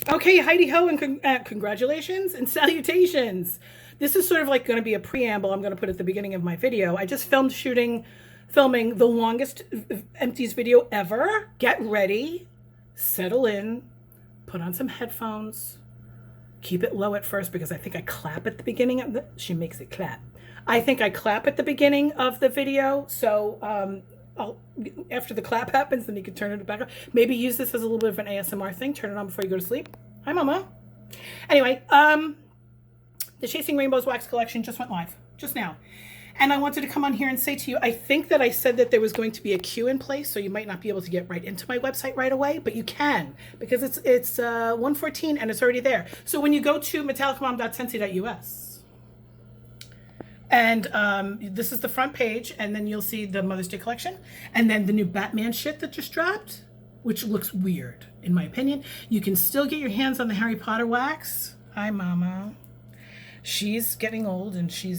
Okay, Heidi ho, and congratulations and salutations. This is sort of like going to be a preamble I'm going to put at the beginning of my video. I just filming the longest empties video ever. Get ready, settle in, put on some headphones, keep it low at first because I think I clap at the beginning of she makes it clap. I think I clap at the beginning of the video, so after the clap happens, then you can turn it back on. Maybe use this as a little bit of an ASMR thing. Turn it on before you go to sleep. Hi, Mama. Anyway, the Chasing Rainbows Wax Collection just went live just now. And I wanted to come on here and say to you, I think that I said that there was going to be a queue in place, so you might not be able to get right into my website right away, but you can, because it's 114 and it's already there. So when you go to MetallicaMom.scentsy.us, and this is the front page, and then you'll see the Mother's Day collection, and then the new Batman shit that just dropped, which looks weird, in my opinion. You can still get your hands on the Harry Potter wax. Hi, Mama. She's getting old, and she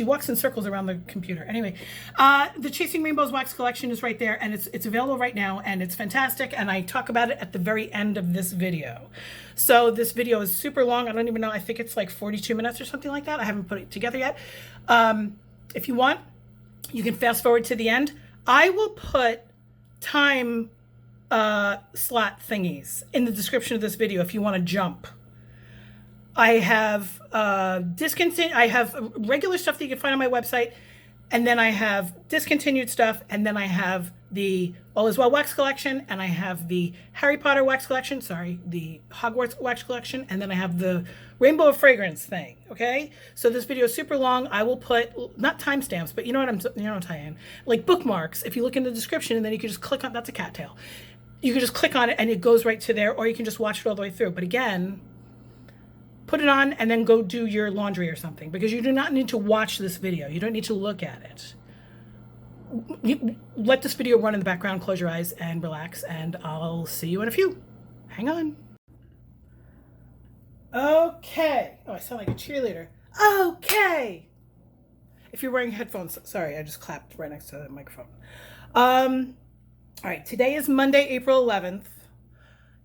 walks in circles around the computer. Anyway, the Chasing Rainbows Wax Collection is right there, and it's available right now, and it's fantastic, and I talk about it at the very end of this video. So this video is super long. I don't even know. I think it's like 42 minutes or something like that. I haven't put it together yet. If you want, you can fast forward to the end. I will put time slot thingies in the description of this video if you want to jump. I have I have regular stuff that you can find on my website, and then I have discontinued stuff, and then I have the All Is Well Wax Collection, and I have the Harry Potter Wax Collection, sorry, the Hogwarts Wax Collection, and then I have the Rainbow of Fragrance thing, okay? So this video is super long. I will put, not timestamps, but you know what I'm saying, like bookmarks. If you look in the description, and then you can just click on, that's a cattail. You can just click on it, and it goes right to there, or you can just watch it all the way through. But again, put it on and then go do your laundry or something, because you do not need to watch this video. You don't need to look at it. Let this video run in the background, close your eyes and relax, and I'll see you in a few. Hang on. Okay. Oh, I sound like a cheerleader. Okay. If you're wearing headphones, sorry, I just clapped right next to the microphone. All right, today is Monday, April 11th.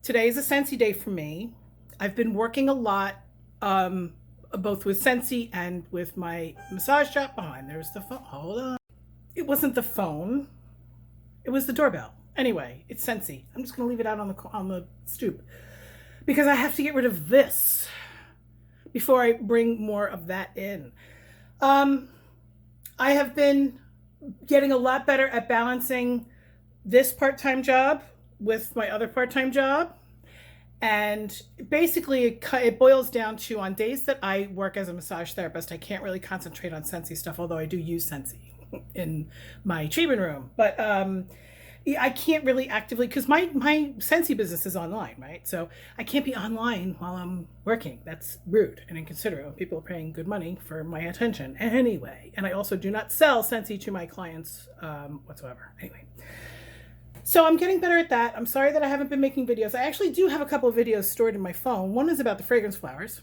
Today is a Scentsy day for me. I've been working a lot, both with Scentsy and with my massage shop behind. There's the phone. Hold on. It wasn't the phone. It was the doorbell. Anyway, it's Scentsy. I'm just going to leave it out on the stoop because I have to get rid of this before I bring more of that in. I have been getting a lot better at balancing this part-time job with my other part-time job. And basically it boils down to, on days that I work as a massage therapist, I can't really concentrate on Scentsy stuff, although I do use Scentsy in my treatment room. But I can't really actively, because my Scentsy business is online, right? So I can't be online while I'm working. That's rude and inconsiderate when people are paying good money for my attention anyway. And I also do not sell Scentsy to my clients whatsoever. Anyway. So I'm getting better at that. I'm sorry that I haven't been making videos. I actually do have a couple of videos stored in my phone. One is about the fragrance flowers.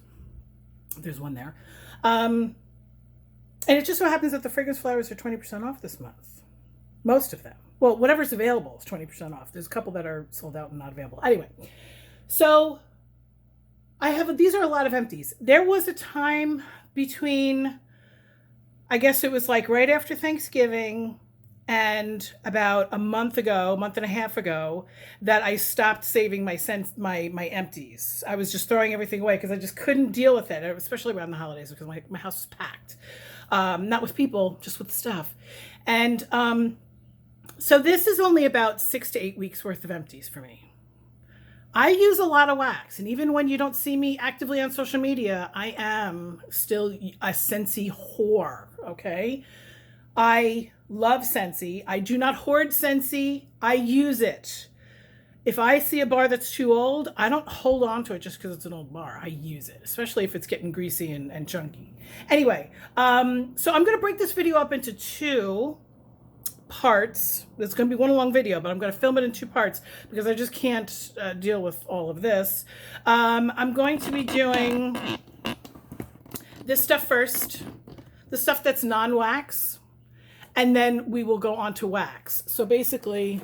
There's one there. And it just so happens that the fragrance flowers are 20% off this month. Most of them. Well, whatever's available is 20% off. There's a couple that are sold out and not available. Anyway, so these are a lot of empties. There was a time between, I guess it was like right after Thanksgiving and about a month and a half ago, that I stopped saving my empties. I was just throwing everything away because I just couldn't deal with it, especially around the holidays, because my house is packed. Not with people, just with stuff. And so this is only about 6 to 8 weeks worth of empties for me. I use a lot of wax, and even when you don't see me actively on social media, I am still a Scentsy whore, okay? I love Scentsy. I do not hoard Scentsy. I use it. If I see a bar that's too old, I don't hold on to it just because it's an old bar. I use it, especially if it's getting greasy and chunky. Anyway, so I'm going to break this video up into 2 parts. It's going to be one long video, but I'm going to film it in 2 parts because I just can't deal with all of this. I'm going to be doing this stuff first, the stuff that's non-wax. And then we will go on to wax. So basically,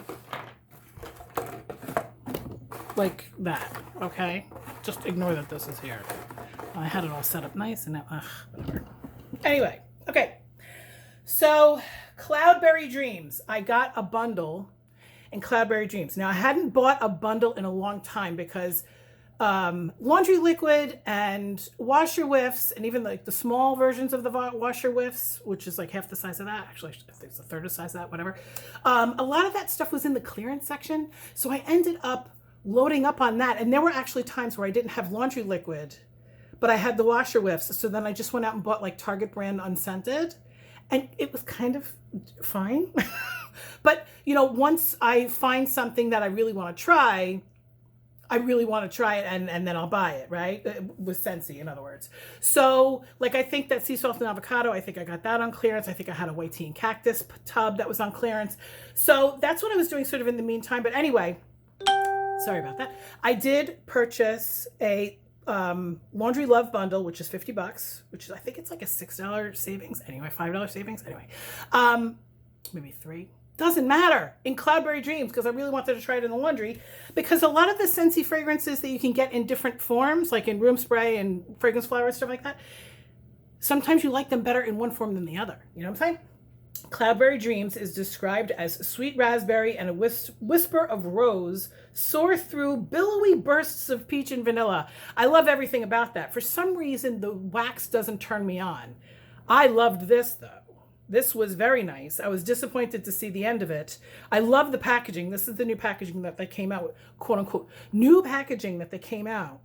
like that, okay? Just ignore that this is here. I had it all set up nice and now, whatever. Anyway, okay. So, Cloudberry Dreams. I got a bundle in Cloudberry Dreams. Now, I hadn't bought a bundle in a long time because laundry liquid and washer whiffs, and even like the small versions of the washer whiffs, which is like half the size of that, actually I think it's a third of the size of that, whatever, a lot of that stuff was in the clearance section, so I ended up loading up on that. And there were actually times where I didn't have laundry liquid, but I had the washer whiffs, so then I just went out and bought like Target brand unscented, and it was kind of fine. But you know, once I find something that I really want to try, it and then I'll buy it, right? With Scentsy, in other words. So, like, I think that sea salt and avocado, I think I got that on clearance. I think I had a Weighty and cactus tub that was on clearance. So that's what I was doing sort of in the meantime. But anyway, sorry about that. I did purchase a Laundry Love bundle, which is $50, which is, I think it's like a $6 savings. Anyway, $5 savings. Anyway, maybe $3. Doesn't matter, in Cloudberry Dreams, because I really wanted to try it in the laundry, because a lot of the Scentsy fragrances that you can get in different forms, like in room spray and fragrance flower and stuff like that, sometimes you like them better in one form than the other. You know what I'm saying? Cloudberry Dreams is described as sweet raspberry and a whisper of rose soar through billowy bursts of peach and vanilla. I love everything about that. For some reason, the wax doesn't turn me on. I loved this, though. This was very nice. I was disappointed to see the end of it. I love the packaging. This is the new packaging that they came out with, quote unquote, new packaging that they came out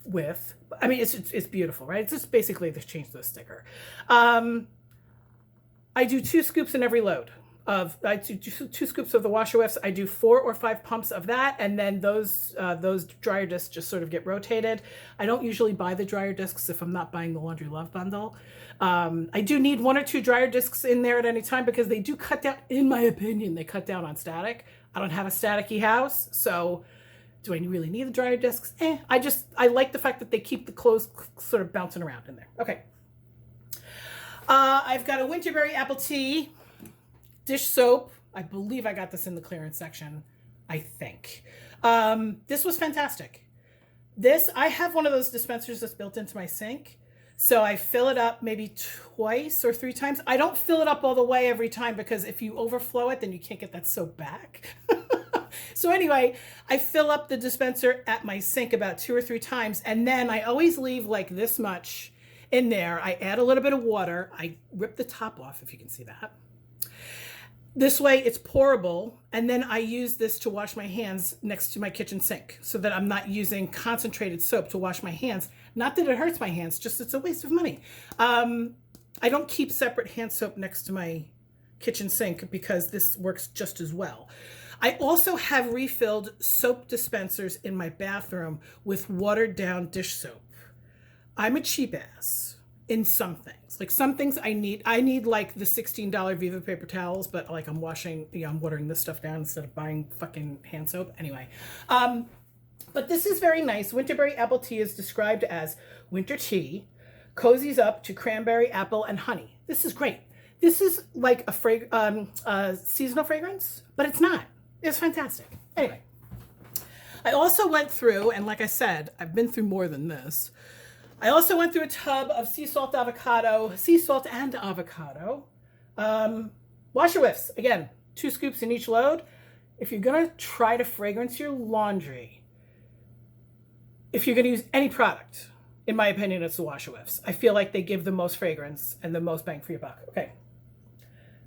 with. I mean, it's beautiful, right? It's just basically they changed the sticker. I do 2 scoops in every load. I do 2 scoops of the washer whiffs. I do 4 or 5 pumps of that, and then those dryer discs just sort of get rotated. I don't usually buy the dryer discs if I'm not buying the Laundry Love bundle. I do need 1 or 2 dryer discs in there at any time because they do cut down, in my opinion, they cut down on static. I don't have a staticky house, so do I really need the dryer discs? I like the fact that they keep the clothes sort of bouncing around in there. Okay. I've got a Winterberry Apple Tea dish soap. I believe I got this in the clearance section, I think. This was fantastic. I have one of those dispensers that's built into my sink. So I fill it up maybe 2 or 3 times. I don't fill it up all the way every time because if you overflow it, then you can't get that soap back. So anyway, I fill up the dispenser at my sink about 2 or 3 times. And then I always leave like this much in there. I add a little bit of water. I rip the top off, if you can see that. This way it's pourable, and then I use this to wash my hands next to my kitchen sink so that I'm not using concentrated soap to wash my hands. Not that it hurts my hands, just it's a waste of money. I don't keep separate hand soap next to my kitchen sink because this works just as well. I also have refilled soap dispensers in my bathroom with watered down dish soap. I'm a cheap ass in some things. Like some things I need like the $16 Viva paper towels, but like I'm watering this stuff down instead of buying fucking hand soap. Anyway, but this is very nice. Winterberry Apple Tea is described as winter tea, cozies up to cranberry, apple, and honey. This is great. This is like a seasonal fragrance, but it's not. It's fantastic. Anyway, I also went through, and like I said, I've been through more than this. I also went through a tub of sea salt and avocado washer whiffs. Again, 2 scoops in each load. If you're going to try to fragrance your laundry, if you're going to use any product, in my opinion, it's the washer whiffs. I feel like they give the most fragrance and the most bang for your buck. Okay.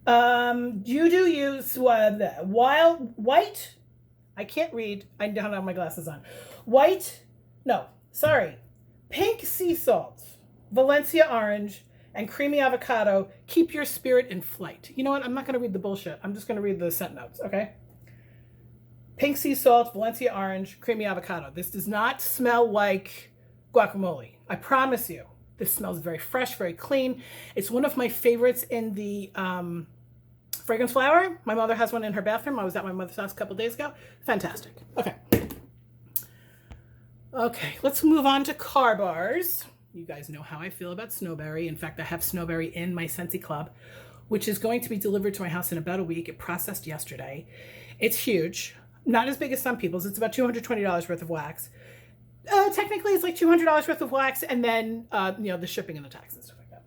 You do use white. I can't read. I don't have my glasses on. Pink sea salt, Valencia orange, and creamy avocado. Keep your spirit in flight. You know what? I'm not going to read the bullshit. I'm just going to read the scent notes, okay? Pink sea salt, Valencia orange, creamy avocado. This does not smell like guacamole. I promise you. This smells very fresh, very clean. It's one of my favorites in the fragrance flower. My mother has one in her bathroom. I was at my mother's house a couple days ago. Fantastic. Okay, let's move on to car bars. You guys know how I feel about Snowberry. In fact, I have Snowberry in my Scentsy Club, which is going to be delivered to my house in about a week. It processed yesterday. It's huge. Not as big as some people's. It's about $220 worth of wax. Technically, it's like $200 worth of wax, and then, you know, the shipping and the tax and stuff like that.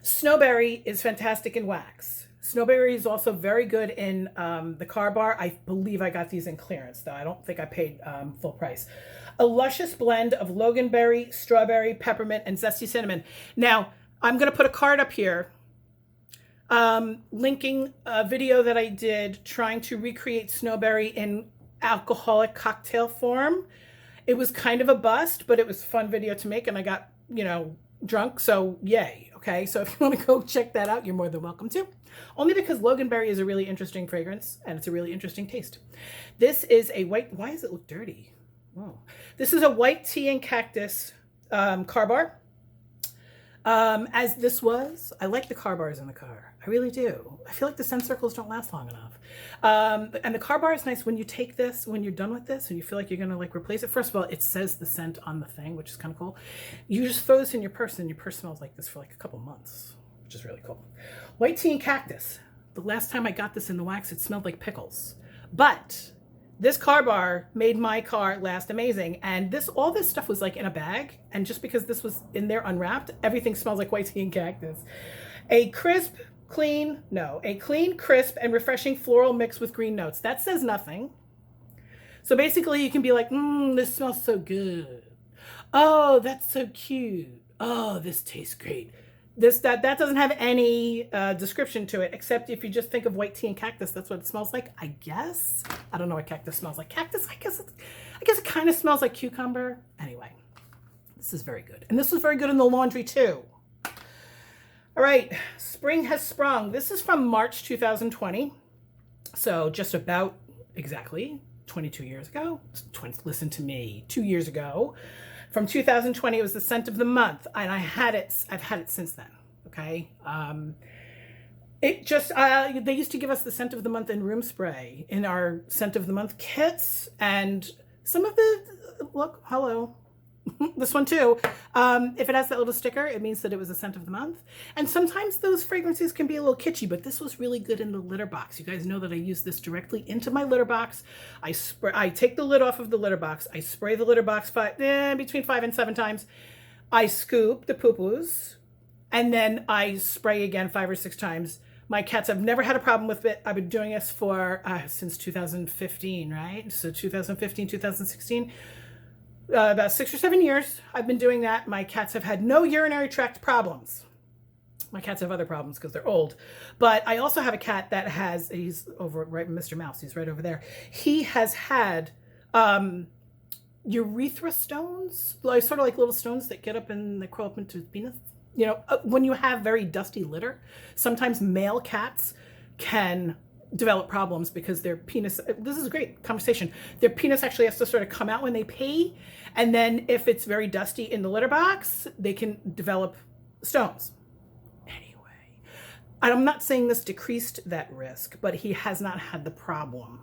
Snowberry is fantastic in wax. Snowberry is also very good in the car bar. I believe I got these in clearance, though. I don't think I paid full price. A luscious blend of loganberry, strawberry, peppermint, and zesty cinnamon. Now, I'm going to put a card up here linking a video that I did trying to recreate snowberry in alcoholic cocktail form. It was kind of a bust, but it was a fun video to make, and I got, you know, drunk, so yay. Okay, so if you want to go check that out, you're more than welcome to. Only because loganberry is a really interesting fragrance, and it's a really interesting taste. This is a white, why does it look dirty? Oh. This is a white tea and cactus car bar. As this was, I like the car bars in the car. I really do. I feel like the scent circles don't last long enough. And the car bar is nice when you take this, when you're done with this, and you feel like you're going to like replace it. First of all, it says the scent on the thing, which is kind of cool. You just throw this in your purse, and your purse smells like this for like a couple months, which is really cool. White tea and cactus. The last time I got this in the wax, it smelled like pickles. But this car bar made my car last amazing. And all this stuff was like in a bag. And just because this was in there unwrapped, everything smells like white tea and cactus. A clean, crisp, and refreshing floral mix with green notes. That says nothing. So basically you can be like, this smells so good. Oh, that's so cute. Oh, this tastes great. That doesn't have any description to it, except if you just think of white tea and cactus, that's what it smells like, I guess. I don't know what cactus smells like. Cactus, I guess it kind of smells like cucumber. Anyway, this is very good. And this was very good in the laundry too. All right, Spring Has Sprung. This is from March 2020. So just about exactly 22 years ago. Listen to me, 2 years ago. From 2020, it was the scent of the month, and I've had it since then, okay? They used to give us the scent of the month in room spray in our scent of the month kits, and some of look, hello, this one too. If it has that little sticker, it means that it was a scent of the month. And sometimes those fragrances can be a little kitschy, but this was really good in the litter box. You guys know that I use this directly into my litter box. I take the lid off of the litter box. I spray the litter box between 5 and 7 times. I scoop the poo-poos, and then I spray again 5 or 6 times. My cats have never had a problem with it. I've been doing this for since 2015, right? So 2015, 2016. About 6 or 7 years I've been doing that. My cats have had no urinary tract problems. My cats have other problems because they're old. But I also have a cat that he's over right, Mr. Mouse, he's right over there. He has had urethra stones, like sort of like little stones that get up and they crawl up into his penis. You know, when you have very dusty litter, sometimes male cats can develop problems because their penis, this is a great conversation, their penis actually has to sort of come out when they pee, and then if it's very dusty in the litter box, they can develop stones. Anyway, I'm not saying this decreased that risk, but he has not had the problem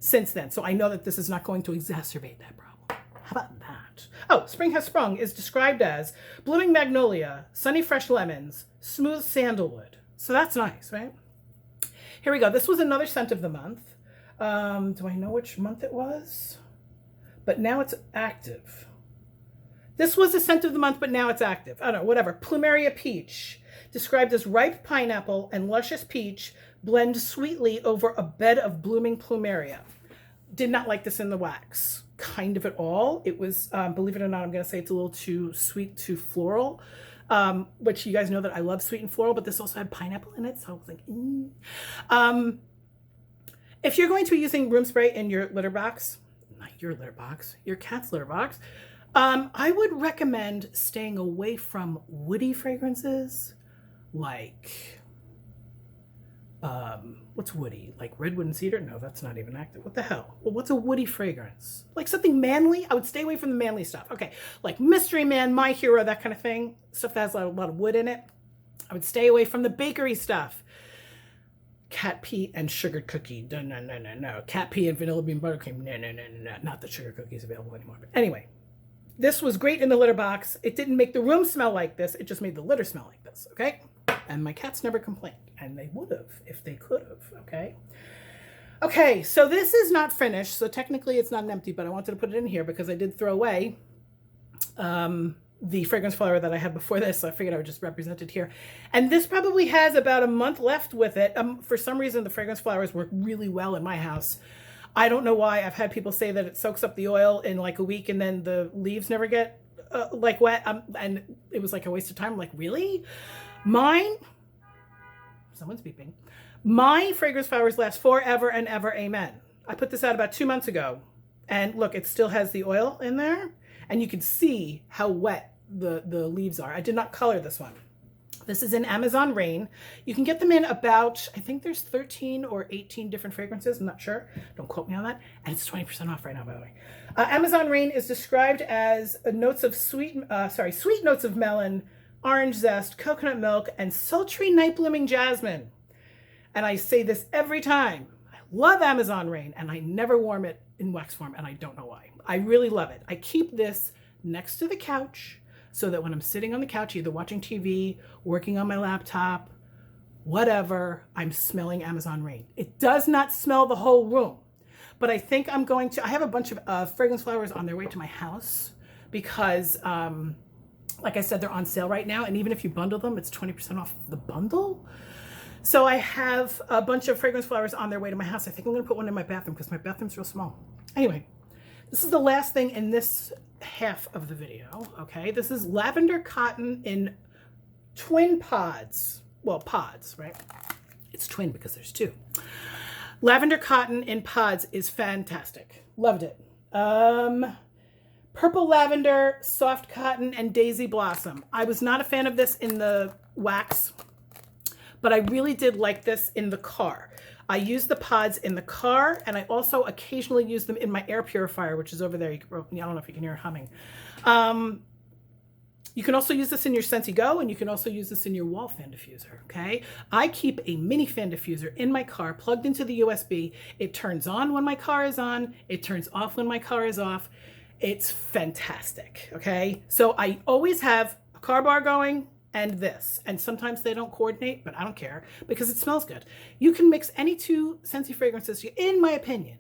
since then, so I know that this is not going to exacerbate that problem. How about that? Oh, Spring Has Sprung is described as blooming magnolia, sunny fresh lemons, smooth sandalwood. So that's nice, right? Here we go. This was another scent of the month. Do I know which month it was? But now it's active. This was a scent of the month, but now it's active. I don't know, whatever. Plumeria Peach, described as ripe pineapple and luscious peach blend sweetly over a bed of blooming plumeria. Did not like this in the wax, kind of at all. It was, believe it or not, I'm going to say it's a little too sweet, too floral. Which you guys know that I love sweet and floral, but this also had pineapple in it, so I was like, if you're going to be using room spray in your litter box, not your litter box, your cat's litter box, I would recommend staying away from woody fragrances, like, what's woody? Like redwood and cedar? No, that's not even active. What the hell? Well, what's a woody fragrance? Like something manly? I would stay away from the manly stuff. Okay, like Mystery Man, My Hero, that kind of thing. Stuff that has a lot of wood in it. I would stay away from the bakery stuff. Cat pee and sugared cookie. No, no, no, no, no. Cat pee and vanilla bean buttercream. No, no, no, no, no. Not that sugar cookies available anymore. But anyway, this was great in the litter box. It didn't make the room smell like this. It just made the litter smell like this, okay? And my cats never complained. And they would have if they could have, okay? Okay, so this is not finished, so technically it's not an empty, but I wanted to put it in here because I did throw away the fragrance flower that I had before this, so I figured I would just represent it here. And this probably has about a month left with it. For some reason, the fragrance flowers work really well in my house. I don't know why. I've had people say that it soaks up the oil in like a week and then the leaves never get like wet. And it was like a waste of time. I'm like, really? Mine? Someone's beeping. My fragrance flowers last forever and ever. Amen. I put this out about 2 months ago. And look, it still has the oil in there. And you can see how wet the leaves are. I did not color this one. This is in Amazon Rain. You can get them in about, I think there's 13 or 18 different fragrances. I'm not sure. Don't quote me on that. And it's 20% off right now, by the way. Amazon Rain is described as notes of sweet notes of melon, orange zest, coconut milk, and sultry night blooming jasmine. And I say this every time. I love Amazon Rain, and I never warm it in wax form, and I don't know why. I really love it. I keep this next to the couch so that when I'm sitting on the couch, either watching TV, working on my laptop, whatever, I'm smelling Amazon Rain. It does not smell the whole room, but I think I'm going to, I have a bunch of fragrance flowers on their way to my house because, like I said, they're on sale right now. And even if you bundle them, it's 20% off the bundle. So I have a bunch of fragrance flowers on their way to my house. I think I'm going to put one in my bathroom because my bathroom's real small. Anyway, this is the last thing in this half of the video, okay? This is Lavender Cotton in twin pods. Well, pods, right? It's twin because there's two. Lavender Cotton in pods is fantastic. Loved it. Purple lavender, soft cotton, and daisy blossom. I was not a fan of this in the wax, but I really did like this in the car. I use the pods in the car, and I also occasionally use them in my air purifier, which is over there. I don't know if you can hear it humming. You can also use this in your Scentsy Go, and you can also use this in your wall fan diffuser, okay? I keep a mini fan diffuser in my car, plugged into the USB. It turns on when my car is on. It turns off when my car is off. It's fantastic, okay? So I always have a car bar going, and this, and sometimes they don't coordinate, but I don't care because it smells good. You can mix any two Scentsy fragrances, in my opinion,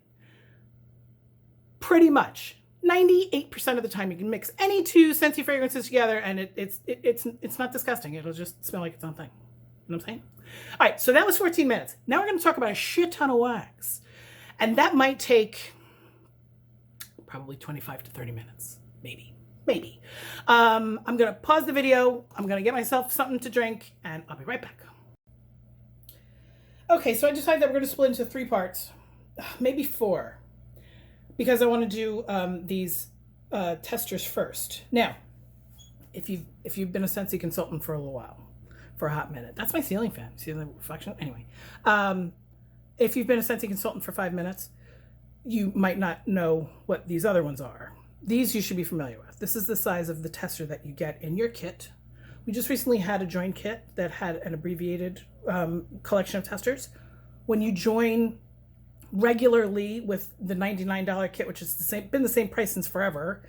pretty much 98% of the time you can mix any two Scentsy fragrances together, and it's not disgusting. It'll just smell like its own thing. You know what I'm saying? All right, so that was 14 minutes. Now we're going to talk about a shit ton of wax, and that might take probably 25 to 30 minutes, maybe. I'm going to pause the video. I'm going to get myself something to drink, and I'll be right back. Okay, so I decided that we're going to split into 3 parts, maybe 4, because I want to do these testers first. Now, if you've been a Scentsy consultant for a little while, for a hot minute, that's my ceiling fan. See the reflection? Anyway, if you've been a Scentsy consultant for 5 minutes, you might not know what these other ones are. These you should be familiar with. This is the size of the tester that you get in your kit. We just recently had a join kit that had an abbreviated collection of testers. When you join regularly with the $99 kit, which has been the same price since forever,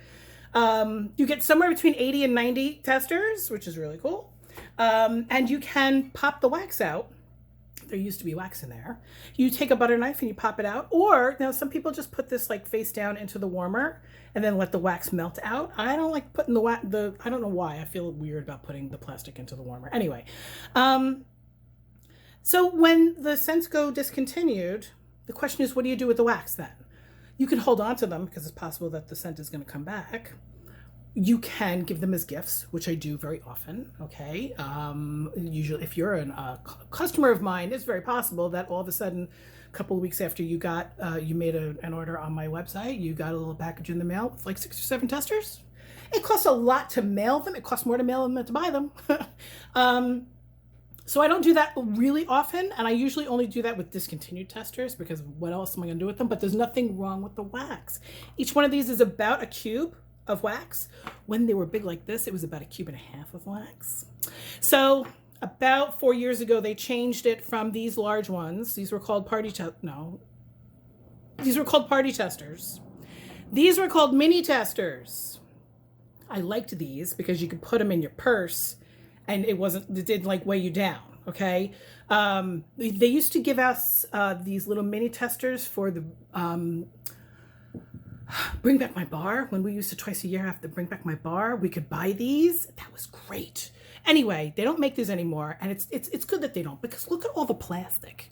you get somewhere between 80 and 90 testers, which is really cool. And you can pop the wax out. There used to be wax in there. You take a butter knife and you pop it out, or now some people just put this like face down into the warmer and then let the wax melt out. I don't like putting I don't know why. I feel weird about putting the plastic into the warmer. Anyway, so when the scents go discontinued, the question is, what do you do with the wax then? You can hold on to them because it's possible that the scent is going to come back. You can give them as gifts, which I do very often, okay? Usually if you're a customer of mine, it's very possible that all of a sudden, a couple of weeks after you made an order on my website, you got a little package in the mail with like 6 or 7 testers. It costs a lot to mail them. It costs more to mail them than to buy them. So I don't do that really often, and I usually only do that with discontinued testers because what else am I gonna do with them? But there's nothing wrong with the wax. Each one of these is about a cube of wax. When they were big like this, it was about 1.5 cubes of wax. So about 4 years ago, they changed it from these large ones. These were called these were called party testers. These were called mini testers. I liked these because you could put them in your purse and it didn't like weigh you down. okay? They used to give us these little mini testers for the Bring Back My Bar. When we used to twice a year have to Bring Back My Bar, we could buy these. That was great. Anyway, they don't make these anymore, and it's good that they don't, because look at all the plastic.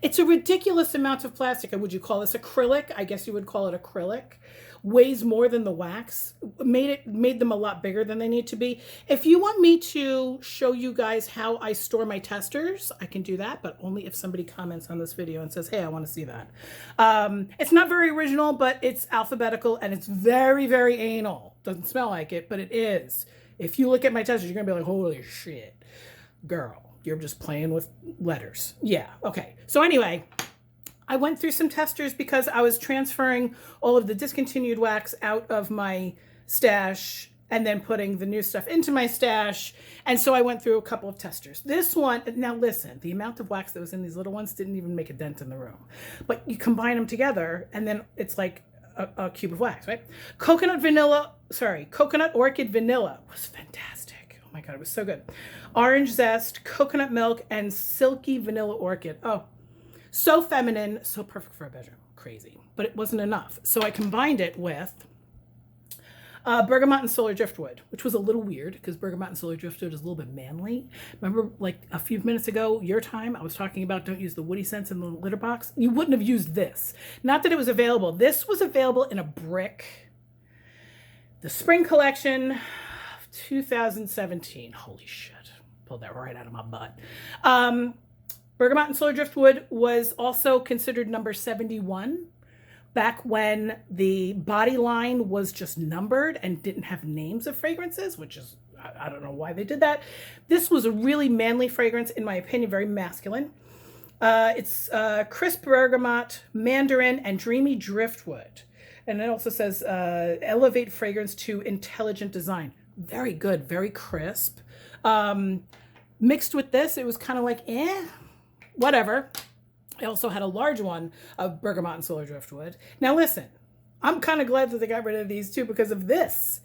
It's a ridiculous amount of plastic. Would you call this acrylic? I guess you would call it acrylic. Weighs more than the wax. Made them a lot bigger than they need to be. If you want me to show you guys how I store my testers, I can do that, but only if somebody comments on this video and says, hey, I want to see that. It's not very original, but it's alphabetical, and it's very, very anal. Doesn't smell like it, but it is. If you look at my testers, you're going to be like, holy shit, girl. You're just playing with letters. Yeah, okay. So anyway, I went through some testers because I was transferring all of the discontinued wax out of my stash and then putting the new stuff into my stash. And so I went through a couple of testers. This one, now listen, the amount of wax that was in these little ones didn't even make a dent in the room. But you combine them together and then it's like a cube of wax, right? Coconut Orchid Vanilla was fantastic. Oh my God, it was so good. Orange Zest, Coconut Milk, and Silky Vanilla Orchid. Oh, so feminine, so perfect for a bedroom. Crazy. But it wasn't enough. So I combined it with Bergamot and Solar Driftwood, which was a little weird because Bergamot and Solar Driftwood is a little bit manly. Remember, like a few minutes ago, your time, I was talking about don't use the woody scents in the litter box. You wouldn't have used this. Not that it was available. This was available in a brick. The Spring Collection, 2017. Holy shit. Pulled that right out of my butt. Bergamot and Solar Driftwood was also considered number 71 back when the body line was just numbered and didn't have names of fragrances, which is, I don't know why they did that. This was a really manly fragrance, in my opinion, very masculine. It's crisp bergamot, mandarin, and dreamy driftwood. And it also says elevate fragrance to intelligent design. Very good, very crisp. Mixed with this, it was kind of like, whatever. I also had a large one of Bergamot and Solar Driftwood. Now listen, I'm kind of glad that they got rid of these too because of this.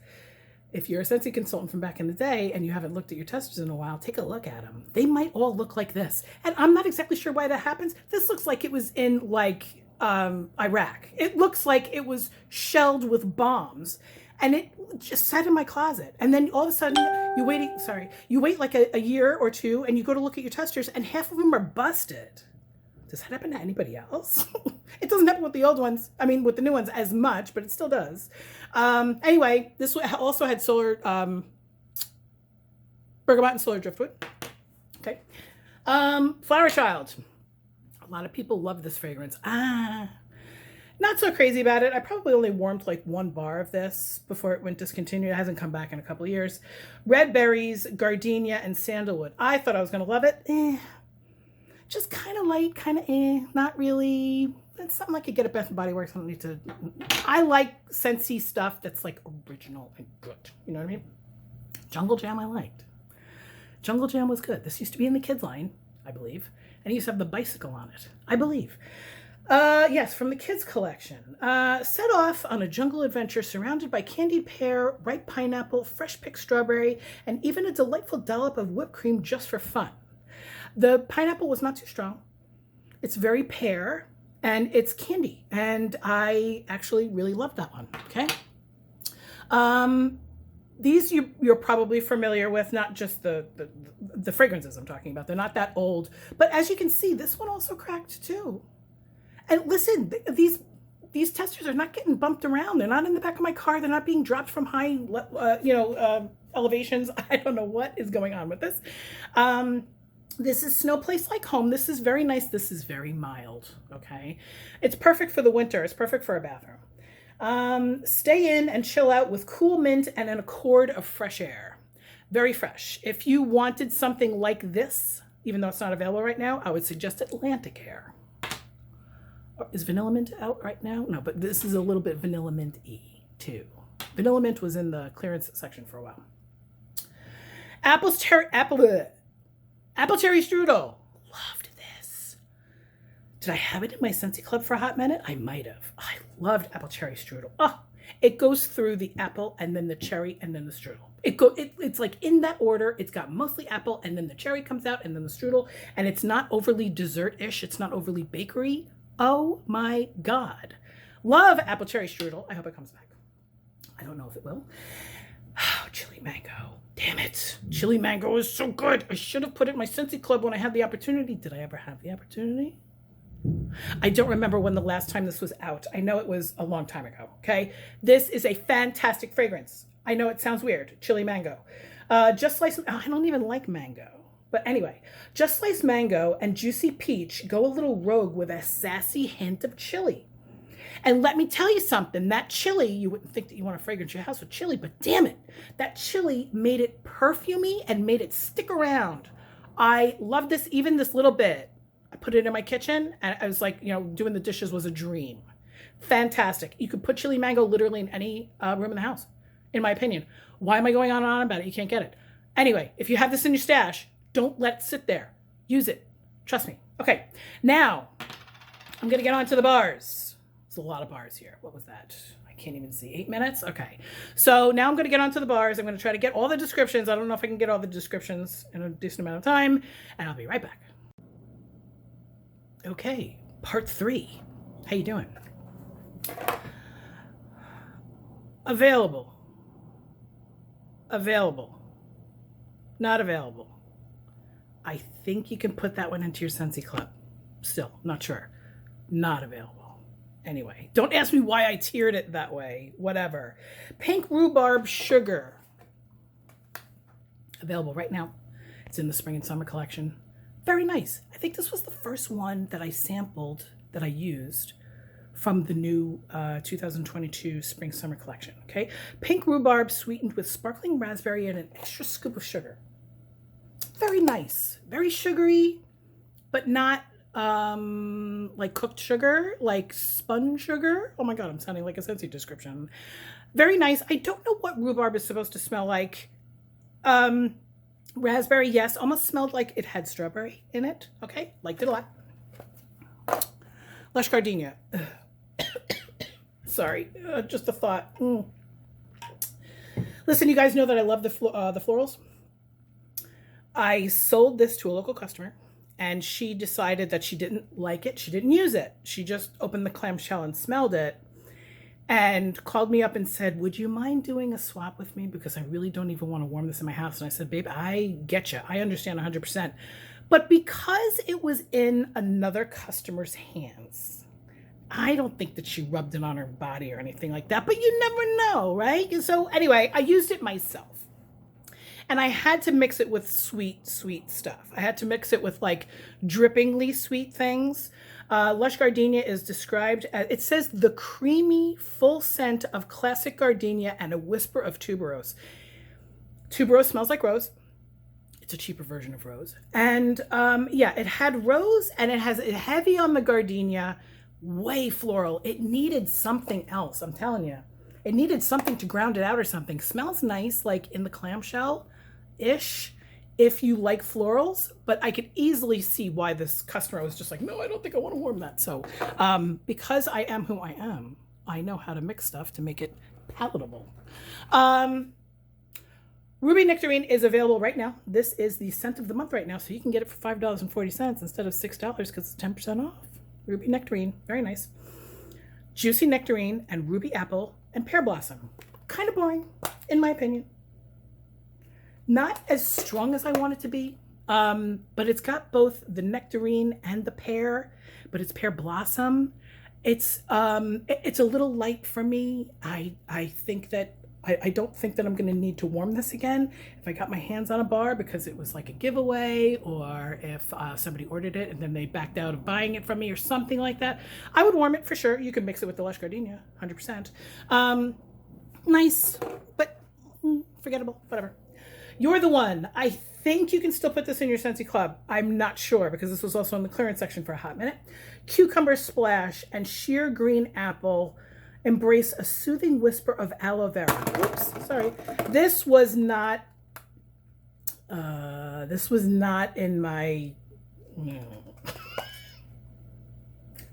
If you're a Scentsy consultant from back in the day and you haven't looked at your testers in a while, take a look at them. They might all look like this. And I'm not exactly sure why that happens. This looks like it was in like Iraq. It looks like it was shelled with bombs. And it just sat in my closet. And then all of a sudden, you wait like a year or two and you go to look at your testers and half of them are busted. Does that happen to anybody else? It doesn't happen with the old ones. I mean, with the new ones as much, but it still does. Anyway, this also had Bergamot and Solar Driftwood. Okay. Flower Child. A lot of people love this fragrance. Not so crazy about it. I probably only warmed like one bar of this before it went discontinued. It hasn't come back in a couple of years. Red berries, gardenia, and sandalwood. I thought I was going to love it. Just kind of light, kind of not really. It's something I could get at Bath & Body Works. I don't need to. I like Scentsy stuff that's like original and good. You know what I mean? Jungle Jam I liked. Jungle Jam was good. This used to be in the kids line, I believe. And it used to have the bicycle on it, I believe. Yes, from the kids collection. Set off on a jungle adventure surrounded by candied pear, ripe pineapple, fresh picked strawberry, and even a delightful dollop of whipped cream just for fun. The pineapple was not too strong. It's very pear, and it's candy, and I actually really love that one, okay? These you're probably familiar with, not just the fragrances I'm talking about. They're not that old, but as you can see, this one also cracked too. And listen, these testers are not getting bumped around. They're not in the back of my car. They're not being dropped from high, elevations. I don't know what is going on with this. This is Snow Place Like Home. This is very nice. This is very mild, okay? It's perfect for the winter. It's perfect for a bathroom. Stay in and chill out with cool mint and an accord of fresh air. Very fresh. If you wanted something like this, even though it's not available right now, I would suggest Atlantic Air. Is Vanilla Mint out right now? No, but this is a little bit Vanilla Mint-y too. Vanilla Mint was in the clearance section for a while. Apple cherry strudel. Loved this. Did I have it in my Scentsy Club for a hot minute? I might have. I loved apple cherry strudel. Oh, It goes through the apple and then the cherry and then the strudel. It's like in that order. It's got mostly apple and then the cherry comes out and then the strudel, and it's not overly dessert-ish. It's not overly bakery. Oh my God. Love apple cherry strudel. I hope it comes back. I don't know if it will. Oh, chili mango. Damn it. Chili mango is so good. I should have put it in my Scentsy Club when I had the opportunity. Did I ever have the opportunity? I don't remember when the last time this was out. I know it was a long time ago, okay? This is a fantastic fragrance. I know it sounds weird. Chili mango. Just sliced, I don't even like mango. But anyway, just sliced mango and juicy peach go a little rogue with a sassy hint of chili. And let me tell you something, that chili, you wouldn't think that you want to fragrance your house with chili, but damn it, that chili made it perfumey and made it stick around. I love this, even this little bit. I put it in my kitchen and I was like, you know, doing the dishes was a dream. Fantastic. You could put chili mango literally in any room in the house, in my opinion. Why am I going on and on about it? You can't get it. Anyway, if you have this in your stash, don't let it sit there. Use it. Trust me. Okay, now I'm going to get on to the bars. There's a lot of bars here. What was that? I can't even see. 8 minutes? Okay. So now I'm going to get onto the bars. I'm going to try to get all the descriptions. I don't know if I can get all the descriptions in a decent amount of time, and I'll be right back. Okay, part 3. How you doing? Available. Available. Not available. I think you can put that one into your Scentsy Club. Still, not sure. Not available. Anyway, don't ask me why I tiered it that way. Whatever. Pink Rhubarb Sugar. Available right now. It's in the Spring and Summer Collection. Very nice. I think this was the first one that I sampled, that I used from the new 2022 Spring Summer Collection. Okay. Pink Rhubarb sweetened with sparkling raspberry and an extra scoop of sugar. Very nice. Very sugary, but not like cooked sugar, like spun sugar. Oh my God, I'm sounding like a Scentsy description. Very nice. I don't know what rhubarb is supposed to smell like. Raspberry, yes. Almost smelled like it had strawberry in it. Okay, liked it a lot. Lush Gardenia. Sorry, just a thought. Listen, you guys know that I love the florals. I sold this to a local customer, and she decided that she didn't like it. She didn't use it. She just opened the clamshell and smelled it and called me up and said, would you mind doing a swap with me? Because I really don't even want to warm this in my house. And I said, babe, I get you. I understand 100%. But because it was in another customer's hands, I don't think that she rubbed it on her body or anything like that. But you never know, right? And so anyway, I used it myself. And I had to mix it with sweet, sweet stuff. I had to mix it with like drippingly sweet things. Lush Gardenia is described as, it says the creamy, full scent of classic gardenia and a whisper of tuberose. Tuberose smells like rose. It's a cheaper version of rose. And yeah, it had rose and it has it heavy on the gardenia, way floral. It needed something else, I'm telling you. It needed something to ground it out or something. Smells nice, like in the clamshell-ish, if you like florals, but I could easily see why this customer was just like, no, I don't think I want to warm that. So because I am who I am, I know how to mix stuff to make it palatable. Ruby Nectarine is available right now. This is the scent of the month right now, so you can get it for $5.40 instead of $6 because it's 10% off. Ruby Nectarine, very nice. Juicy Nectarine and Ruby Apple and Pear Blossom. Kind of boring, in my opinion. Not as strong as I want it to be, but it's got both the nectarine and the pear, but it's Pear Blossom. It's a little light for me. I think that I don't think that I'm going to need to warm this again if I got my hands on a bar because it was like a giveaway, or if somebody ordered it and then they backed out of buying it from me or something like that. I would warm it for sure. You can mix it with the Lush Gardenia, 100%. Nice, but forgettable, whatever. You're the One. I think you can still put this in your Scentsy Club. I'm not sure because this was also in the clearance section for a hot minute. Cucumber Splash and Sheer Green Apple embrace a soothing whisper of aloe vera. Oops, sorry. This was not in my,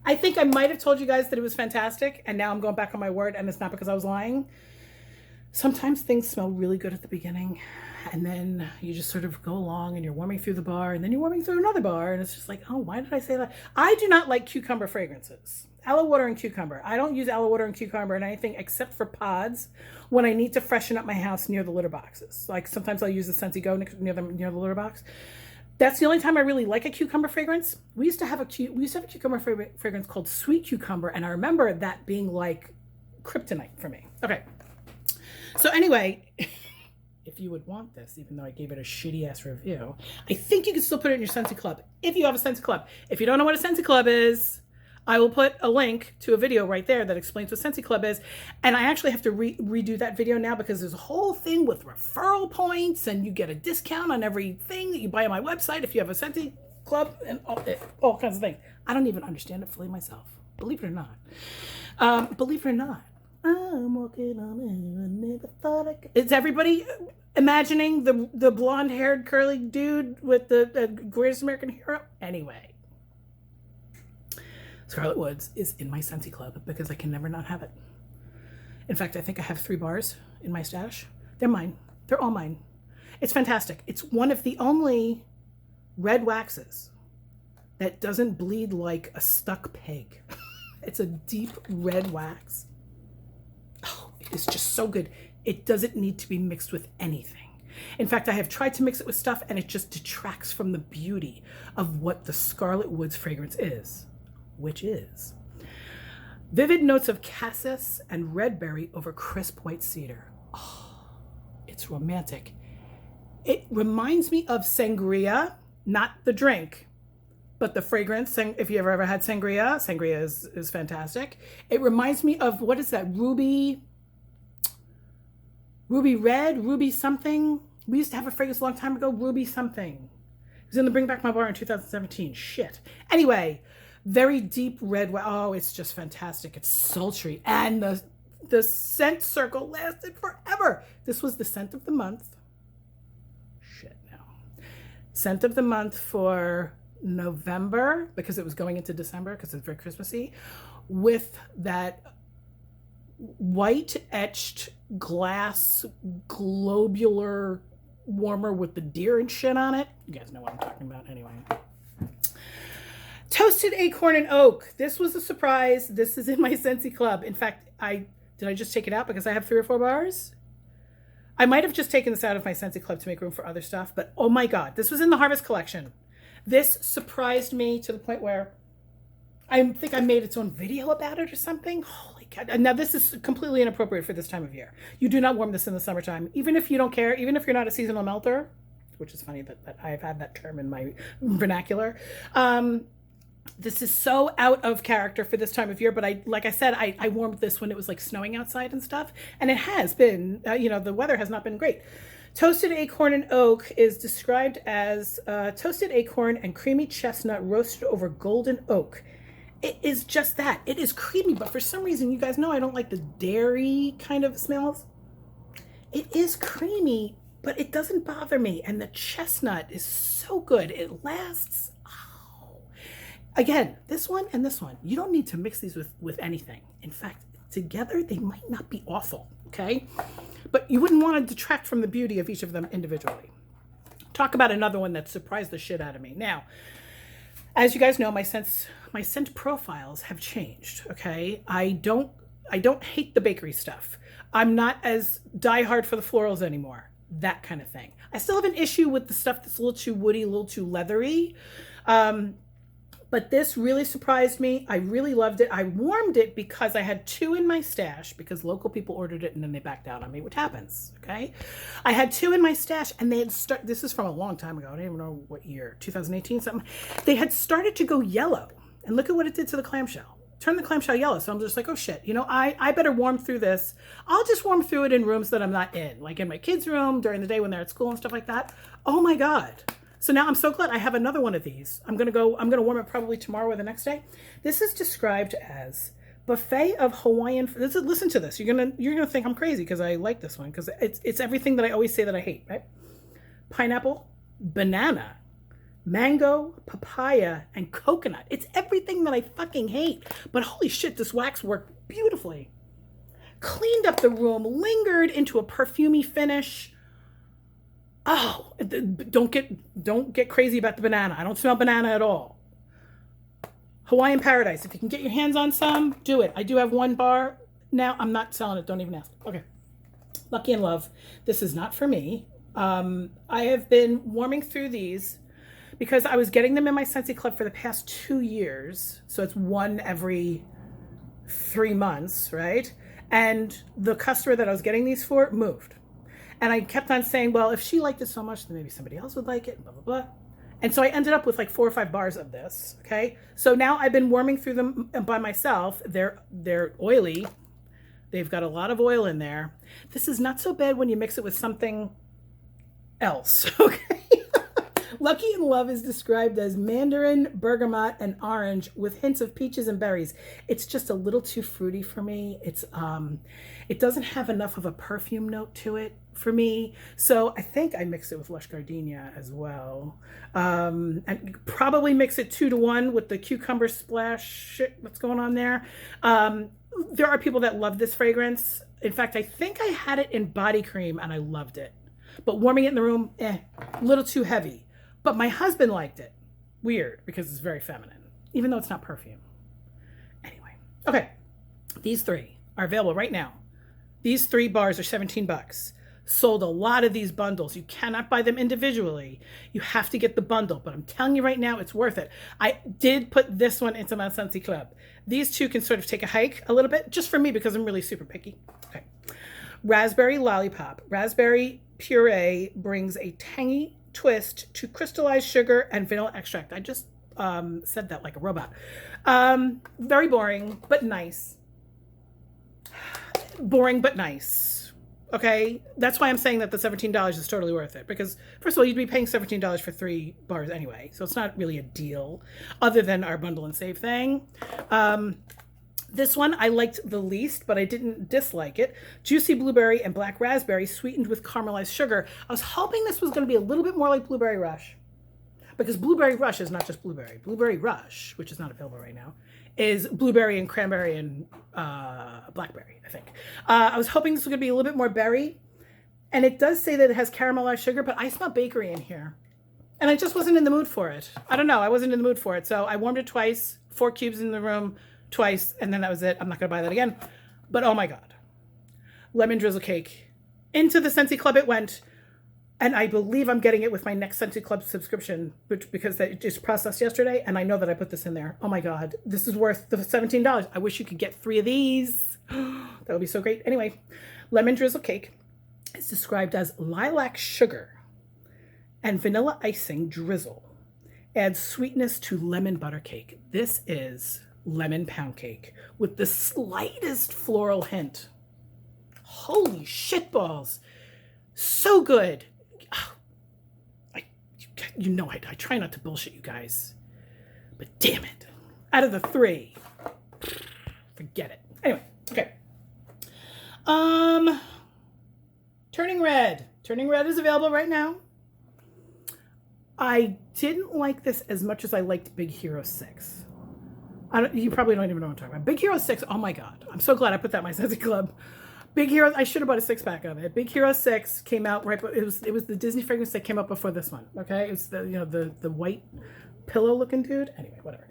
I think I might have told you guys that it was fantastic, and now I'm going back on my word, and it's not because I was lying. Sometimes things smell really good at the beginning, and then you just sort of go along and you're warming through the bar, and then you're warming through another bar, and it's just like, oh, why did I say that? I do not like cucumber fragrances. Aloe water and cucumber. I don't use aloe water and cucumber in anything except for pods when I need to freshen up my house near the litter boxes. Like sometimes I'll use the Scentsy Go near the litter box. That's the only time I really like a cucumber fragrance. We used to have a cucumber fragrance called Sweet Cucumber, and I remember that being like kryptonite for me. Okay. So anyway, if you would want this, even though I gave it a shitty ass review, I think you can still put it in your Scentsy Club if you have a Scentsy Club. If you don't know what a Scentsy Club is, I will put a link to a video right there that explains what Scentsy Club is. And I actually have to redo that video now because there's a whole thing with referral points and you get a discount on everything that you buy on my website if you have a Scentsy Club and all kinds of things. I don't even understand it fully myself. Believe it or not. Believe it or not. I'm walking on it. I never thought I could. Is everybody imagining the blonde-haired curly dude with the Greatest American Hero? Anyway. Scarlet Woods is in my Scentsy Club because I can never not have it. In fact, I think I have 3 bars in my stash. They're mine. They're all mine. It's fantastic. It's one of the only red waxes that doesn't bleed like a stuck peg. It's a deep red wax. Oh, it is just so good. It doesn't need to be mixed with anything. In fact, I have tried to mix it with stuff and it just detracts from the beauty of what the Scarlet Woods fragrance is. Which is vivid notes of cassis and red berry over crisp white cedar. Oh, it's romantic. It reminds me of sangria, not the drink, but the fragrance. If you ever had sangria, sangria is fantastic. It reminds me of, what is that, ruby red, ruby something. We used to have a fragrance a long time ago, ruby something. It was in the Bring Back My Bar in 2017. Shit. Anyway, very deep red. Oh, it's just fantastic. It's sultry. And the scent circle lasted forever. This was the scent of the month. Shit, no. Scent of the month for November, because it was going into December, because it's very Christmassy, with that white etched glass globular warmer with the deer and shit on it. You guys know what I'm talking about anyway. Toasted Acorn and Oak. This was a surprise. This is in my Scentsy Club. In fact, did I just take it out because I have 3 or 4 bars? I might have just taken this out of my Scentsy Club to make room for other stuff, but oh my God, this was in the Harvest Collection. This surprised me to the point where I think I made its own video about it or something. Holy God. Now this is completely inappropriate for this time of year. You do not warm this in the summertime, even if you don't care, even if you're not a seasonal melter, which is funny that I've had that term in my vernacular. This is so out of character for this time of year, but like I said, I warmed this when it was like snowing outside and stuff, and it has been, the weather has not been great. Toasted Acorn and Oak is described as toasted acorn and creamy chestnut roasted over golden oak. It is just that. It is creamy, but for some reason, you guys know I don't like the dairy kind of smells. It is creamy, but it doesn't bother me, and the chestnut is so good. It lasts. Again, this one and this one, you don't need to mix these with anything. In fact, together, they might not be awful, okay? But you wouldn't want to detract from the beauty of each of them individually. Talk about another one that surprised the shit out of me. Now, as you guys know, my scent profiles have changed, okay? I don't hate the bakery stuff. I'm not as diehard for the florals anymore, that kind of thing. I still have an issue with the stuff that's a little too woody, a little too leathery. But this really surprised me. I really loved it. I warmed it because I had 2 in my stash because local people ordered it and then they backed out on me, which happens, okay? I had 2 in my stash and they had this is from a long time ago. I don't even know what year, 2018 something. They had started to go yellow, and look at what it did to the clamshell. Turned the clamshell yellow. So I'm just like, oh shit, I better warm through this. I'll just warm through it in rooms that I'm not in, like in my kids' room during the day when they're at school and stuff like that. Oh my God. So now I'm so glad I have another one of these. I'm going to warm it probably tomorrow or the next day. This is described as buffet of Hawaiian. Listen to this. You're going to think I'm crazy because I like this one because it's everything that I always say that I hate, right? Pineapple, banana, mango, papaya, and coconut. It's everything that I fucking hate. But holy shit, this wax worked beautifully. Cleaned up the room, lingered into a perfumey finish. Oh, don't get crazy about the banana. I don't smell banana at all. Hawaiian Paradise. If you can get your hands on some, do it. I do have one bar now. I'm not selling it. Don't even ask. Okay. Lucky in Love. This is not for me. I have been warming through these because I was getting them in my Scentsy Club for the past 2 years. So it's one every 3 months, right? And the customer that I was getting these for moved. And I kept on saying, well, if she liked it so much, then maybe somebody else would like it, blah, blah, blah. And so I ended up with like 4 or 5 bars of this, okay? So now I've been warming through them by myself. They're oily. They've got a lot of oil in there. This is not so bad when you mix it with something else, okay? Lucky in Love is described as mandarin, bergamot, and orange with hints of peaches and berries. It's just a little too fruity for me. It doesn't have enough of a perfume note to it for me. So I think I mixed it with Lush Gardenia as well. And probably mix it 2 to 1 with the cucumber splash shit that's going on there. There are people that love this fragrance. In fact, I think I had it in body cream and I loved it. But warming it in the room, a little too heavy. But my husband liked it. Weird, because it's very feminine, even though it's not perfume. Anyway, okay. These 3 are available right now. These 3 bars are $17. Sold a lot of these bundles. You cannot buy them individually. You have to get the bundle, but I'm telling you right now, it's worth it. I did put this one into my Scentsy Club. These 2 can sort of take a hike a little bit, just for me, because I'm really super picky. Okay. Raspberry Lollipop. Raspberry puree brings a tangy twist to crystallized sugar and vanilla extract. I just said that like a robot. Very boring, but nice. Boring, but nice. Okay? That's why I'm saying that the $17 is totally worth it. Because, first of all, you'd be paying $17 for 3 bars anyway. So it's not really a deal, other than our bundle and save thing. This one I liked the least, but I didn't dislike it. Juicy Blueberry and Black Raspberry sweetened with caramelized sugar. I was hoping this was going to be a little bit more like Blueberry Rush. Because Blueberry Rush is not just blueberry. Blueberry Rush, which is not available right now, is blueberry and cranberry and blackberry, I think. I was hoping this was going to be a little bit more berry. And it does say that it has caramelized sugar, but I smell bakery in here. And I just wasn't in the mood for it. I don't know. I wasn't in the mood for it. So I warmed it twice, 4 cubes in the room, twice, and then that was it. I'm not going to buy that again. But oh my God. Lemon Drizzle Cake. Into the Scentsy Club it went. And I believe I'm getting it with my next Scentsy Club subscription, because that just processed yesterday, and I know that I put this in there. Oh my God. This is worth the $17. I wish you could get 3 of these. That would be so great. Anyway, Lemon Drizzle Cake is described as lilac sugar and vanilla icing drizzle. Adds sweetness to lemon butter cake. This is lemon pound cake with the slightest floral hint. Holy shit balls. So good. I try not to bullshit you guys, but damn it. Out of the 3, forget it. Anyway, okay. Turning Red. Turning Red is available right now. I didn't like this as much as I liked Big Hero 6. You probably don't even know what I'm talking about. Big Hero 6, oh my God. I'm so glad I put that in my Scentsy Club. Big Hero, I should have bought a 6-pack of it. Big Hero 6 came out right, but it was the Disney fragrance that came out before this one. Okay, it was the white pillow looking dude. Anyway, whatever.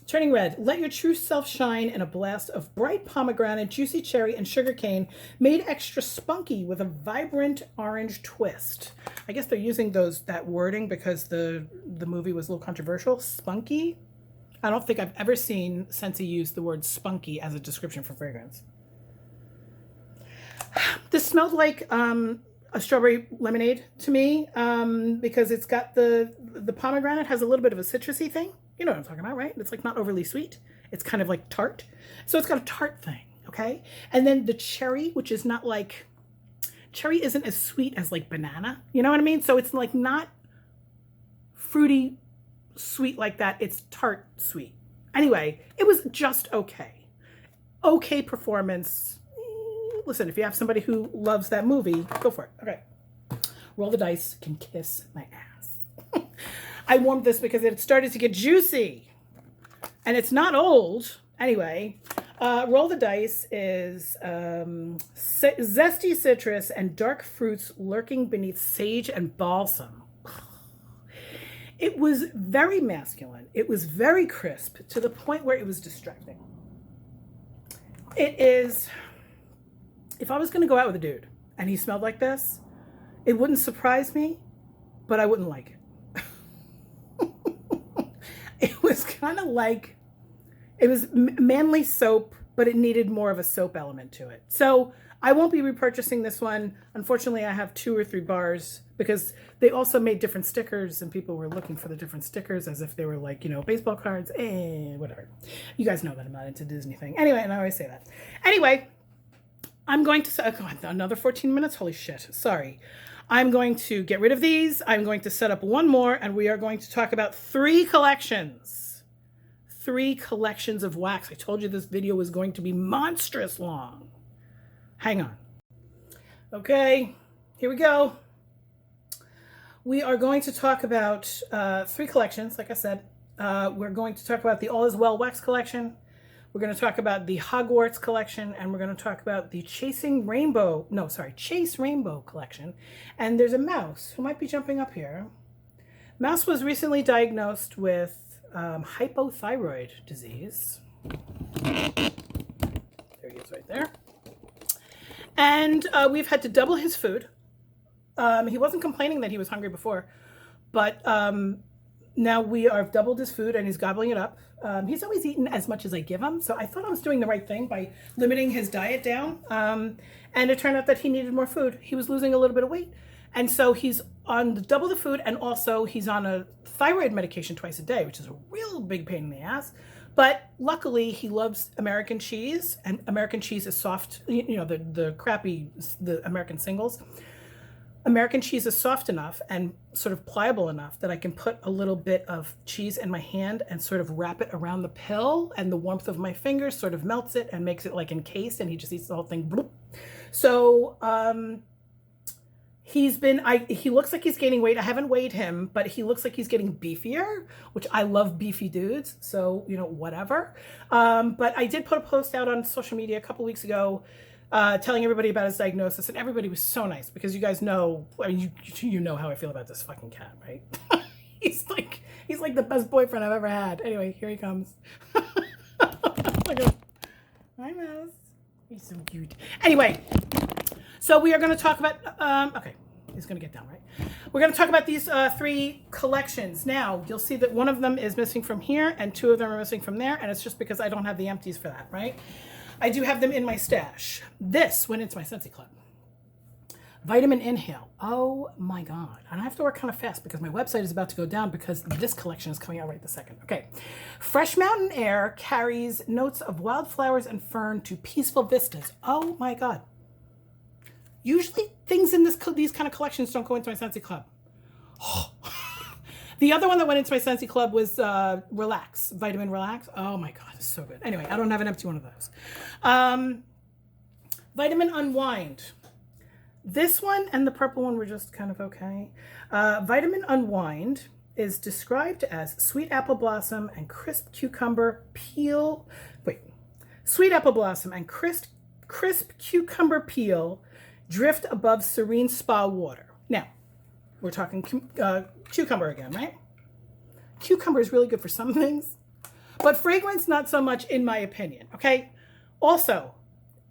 Turning Red. Let your true self shine in a blast of bright pomegranate, juicy cherry, and sugarcane, made extra spunky with a vibrant orange twist. I guess they're using that wording because the movie was a little controversial. Spunky. I don't think I've ever seen Scentsy use the word spunky as a description for fragrance. This smelled like a strawberry lemonade to me, because it's got the pomegranate has a little bit of a citrusy thing. You know what I'm talking about, right? It's like not overly sweet. It's kind of like tart. So it's got a tart thing, okay? And then the cherry, which is not like, cherry isn't as sweet as like banana. You know what I mean? So it's like not fruity sweet like that. It's tart sweet. Anyway, it was just okay. Okay performance. Listen, if you have somebody who loves that movie, go for it. Okay. Roll the Dice can kiss my ass. I warmed this because it started to get juicy. And it's not old. Anyway, Roll the Dice is zesty citrus and dark fruits lurking beneath sage and balsam. It was very masculine. It was very crisp to the point where it was distracting. It is, if I was going to go out with a dude and he smelled like this, it wouldn't surprise me, but I wouldn't like it. It was kind of like, it was manly soap, but it needed more of a soap element to it. So I won't be repurchasing this one. Unfortunately, I have 2 or 3 bars because they also made different stickers and people were looking for the different stickers as if they were like, you know, baseball cards and whatever. You guys know that I'm not into Disney thing. Anyway, and I always say that. Anyway, I'm going to, oh God, another 14 minutes? Holy shit. Sorry. I'm going to get rid of these. I'm going to set up one more and we are going to talk about 3 collections. 3 collections of wax. I told you this video was going to be monstrous long. Hang on. Okay, here we go. We are going to talk about 3 collections, like I said. We're going to talk about the All Is Well Wax Collection. We're going to talk about the Hogwarts Collection, and we're going to talk about the Chase Rainbow Collection. And there's a mouse who might be jumping up here. Mouse was recently diagnosed with hypothyroid disease. There he is right there. And we've had to double his food. He wasn't complaining that he was hungry before, but now we have doubled his food and he's gobbling it up. He's always eaten as much as I give him, so I thought I was doing the right thing by limiting his diet down. And it turned out that he needed more food. He was losing a little bit of weight. And so he's on double the food, and also he's on a thyroid medication twice a day, which is a real big pain in the ass. But luckily, he loves American cheese, and American cheese is soft. You know, the American singles. American cheese is soft enough and sort of pliable enough that I can put a little bit of cheese in my hand and sort of wrap it around the pill, and the warmth of my fingers sort of melts it and makes it like encased, and he just eats the whole thing. Bloop. So, he looks like he's gaining weight. I haven't weighed him, but he looks like he's getting beefier, which I love beefy dudes. So, you know, whatever. But I did put a post out on social media a couple weeks ago telling everybody about his diagnosis, and everybody was so nice because you guys know, I mean, you know how I feel about this fucking cat, right? he's like the best boyfriend I've ever had. Anyway, here he comes. Look at him. Hi, Mouse. He's so cute. Anyway. So we are going to talk about, okay, he's going to get down, right? We're going to talk about these 3 collections. Now, you'll see that one of them is missing from here and 2 of them are missing from there, and it's just because I don't have the empties for that, right? I do have them in my stash. This went into my Scentsy Club. Vitamin Inhale. Oh my God. And I have to work kind of fast because my website is about to go down because this collection is coming out right this second. Okay. Fresh mountain air carries notes of wildflowers and fern to peaceful vistas. Oh my God. Usually things in these kind of collections don't go into my Scentsy Club. The other one that went into my Scentsy Club was Relax, Vitamin Relax. Oh my God, it's so good. Anyway, I don't have an empty one of those. Vitamin Unwind. This one and the purple one were just kind of okay. Vitamin Unwind is described as sweet apple blossom and crisp cucumber peel. Sweet apple blossom and crisp cucumber peel drift above serene spa water. Now, we're talking cucumber again, right? Cucumber is really good for some things, but fragrance not so much in my opinion, okay? Also,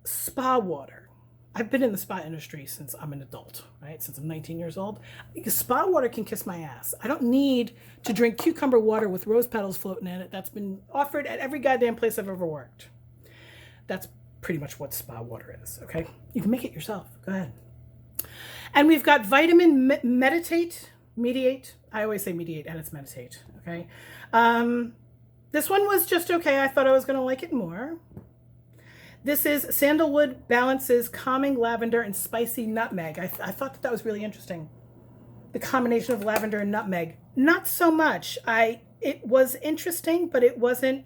spa water. I've been in the spa industry since I'm an adult, right? Since I'm 19 years old. Spa water can kiss my ass. I don't need to drink cucumber water with rose petals floating in it. That's been offered at every goddamn place I've ever worked. That's pretty much what spa water is, okay? You can make it yourself. Go ahead. And we've got Vitamin Mediate. I always say mediate and it's meditate, okay? This one was just okay. I thought I was going to like it more. This is Sandalwood Balances Calming Lavender and Spicy Nutmeg. I thought that was really interesting. The combination of lavender and nutmeg. Not so much. It was interesting, but it wasn't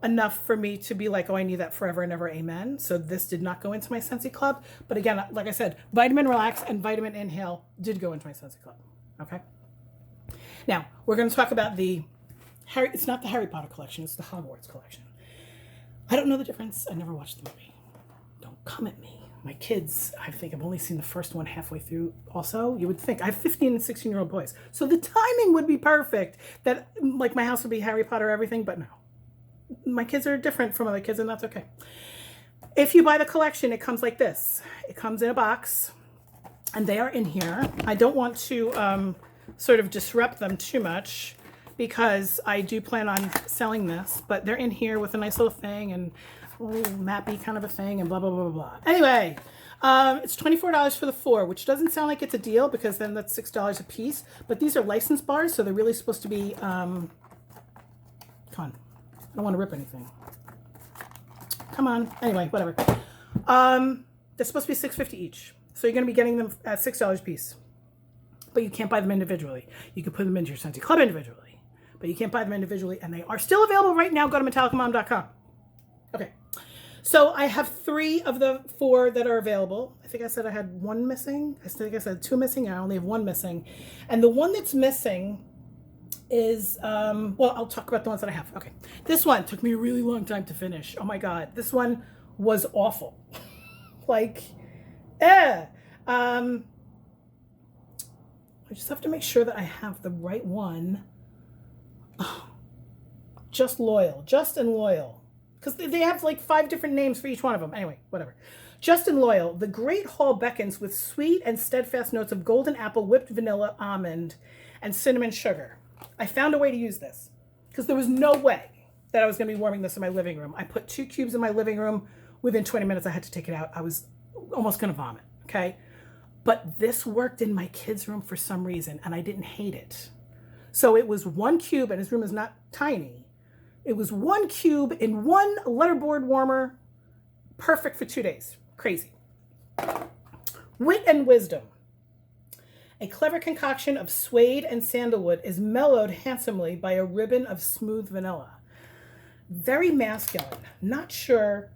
enough for me to be like, oh, I need that forever and ever, amen. So this did not go into my Scentsy Club. But again, like I said, Vitamin Relax and Vitamin Inhale did go into my Scentsy Club, okay? Now, we're going to talk about it's not the Harry Potter collection, it's the Hogwarts collection. I don't know the difference. I never watched the movie. Don't come at me. My kids, I think I've only seen the first one halfway through also. You would think. I have 15 and 16-year-old boys. So the timing would be perfect that like my house would be Harry Potter everything, but no. My kids are different from other kids and that's okay. If you buy the collection, it comes like this. It comes in a box and they are in here. I don't want to sort of disrupt them too much because I do plan on selling this, but they're in here with a nice little thing and a little mappy kind of a thing and blah, blah, blah, blah. Anyway, it's $24 for the 4, which doesn't sound like it's a deal because then that's $6 a piece, but these are license bars, so they're really supposed to be, come on, I don't want to rip anything. Come on, anyway, whatever. They're supposed to be $6.50 each, so you're going to be getting them at $6 a piece, but you can't buy them individually. You can put them into your Scentsy Club individually, but you can't buy them individually, and they are still available right now. Go to MetallicaMom.com. Okay, so I have 3 of the 4 that are available. I think I said I had 1 missing. I think I said 2 missing. I only have 1 missing. And the one that's missing is, well, I'll talk about the ones that I have. Okay, this one took me a really long time to finish. Oh my God, this one was awful. Like, I just have to make sure that I have the right one. Oh, Just Loyal, Just and Loyal. Because they have like 5 different names for each one of them. Anyway, whatever. Just and Loyal. The great hall beckons with sweet and steadfast notes of golden apple, whipped vanilla, almond, and cinnamon sugar. I found a way to use this because there was no way that I was going to be warming this in my living room. I put 2 cubes in my living room. Within 20 minutes, I had to take it out. I was almost going to vomit, okay? But this worked in my kid's room for some reason, and I didn't hate it. So it was 1 cube, and his room is not tiny. It was 1 cube in 1 letterboard warmer. Perfect for 2 days. Crazy. Wit and Wisdom. A clever concoction of suede and sandalwood is mellowed handsomely by a ribbon of smooth vanilla. Very masculine. Not sure.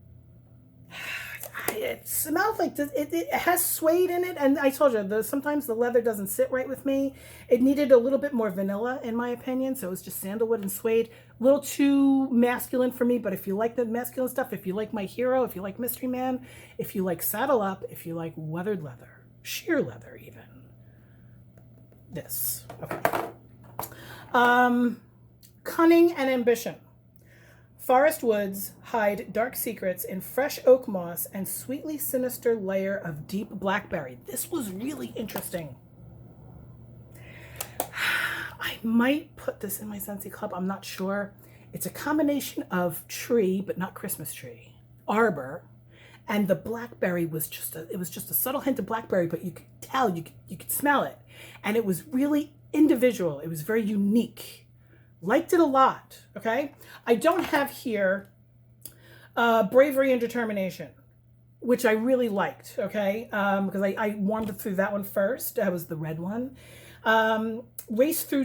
It smells like it has suede in it, and I told you sometimes the leather doesn't sit right with me. It needed a little bit more vanilla in my opinion, so it was just sandalwood and suede. A little too masculine for me, but if you like the masculine stuff, if you like My Hero, if you like Mystery Man, if you like Saddle Up, if you like weathered leather, sheer leather even, this. Okay. Cunning and Ambition. Forest woods hide dark secrets in fresh oak moss and sweetly sinister layer of deep blackberry. This was really interesting. I might put this in my Scentsy Club. I'm not sure. It's a combination of tree, but not Christmas tree, arbor, and the blackberry was just a subtle hint of blackberry, but you could tell, you could smell it. And it was really individual. It was very unique. Liked it a lot, okay? I don't have here Bravery and Determination, which I really liked, okay? Because I warmed it through that one first. That was the red one. Race through